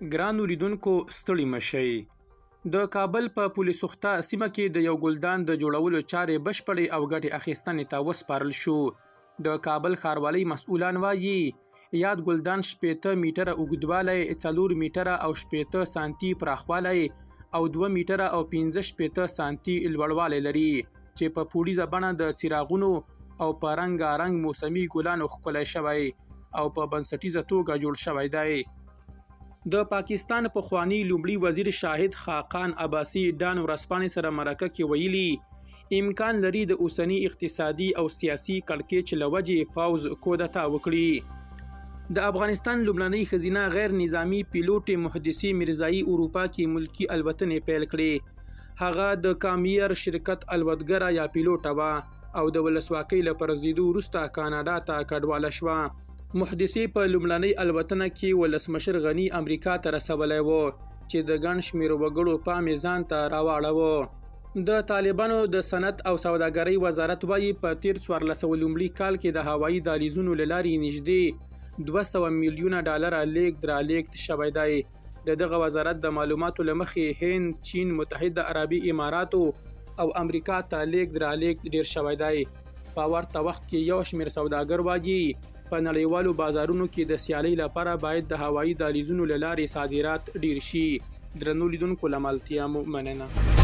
ګرانو لیدونکو ستړي مشئ. د کابل په پولسوخته سیمه کې د یو ګلدان د جوړولو چارې بشپړې او ګټې اخیستنې ته وسپارل شو. د کابل ښاروالۍ مسؤلان وایي یاد ګلدان 80 میټره اوږدوالی، 4 میټره او 80 سانتي پراخوالی او 2 میټره او 15 سانتي لوړوالی لري چې په پوړیزه بڼه د څراغونو او په رنګارنګ موسمي ګلانو ښکلی شوی او په بنسټیزه توګه جوړ شوی دی. د پاکستان پخوانی لومړي وزیر شاهد خاقان عباسي ډان ورځپاڼې سره مرکه کې ویلي امکان لري د اوسني اقتصادي او سیاسي کړکېچ له وجې پوځ کودتا وکړي. د افغانستان لومړنۍ ښځینه غیر نظامي پیلوټ محدثي میرزایي اروپا کې ملکي الوتنې پیل کړې. هغه د کامیر شرکت الوتګره یا پیلوټه وه او د ولسواکۍ له پرځېدو وروسته کاناډا ته کډواله شوه. محدثي په لومړنۍ الوتنه کې ولسمشر غني امریکا ته رسولی و چې د ګڼ شمېرو وګړو پام یې ځان ته راواړوه. د طالبانو د صنعت او سوداګرۍ وزارت وایي په تیر 1400 کال کې د هوایي دهلیزونو له لارې نږدې 200 میلیونه ډالره لیږد رالېږد شوی دی. د دغه وزارت د معلوماتو له مخې هند، چین، متحده عربي اماراتو او امریکا ته لیږد رالېږد ډیر شوی دی. په ورته وخت کې یو شمېر سوداګر وایي په نړیوالو بازارونو کې د سیالۍ لپاره باید د هوایي دهلیزونو له لارې صادرات ډیر شي. درنو لیدونکو له ملتیا مو مننه.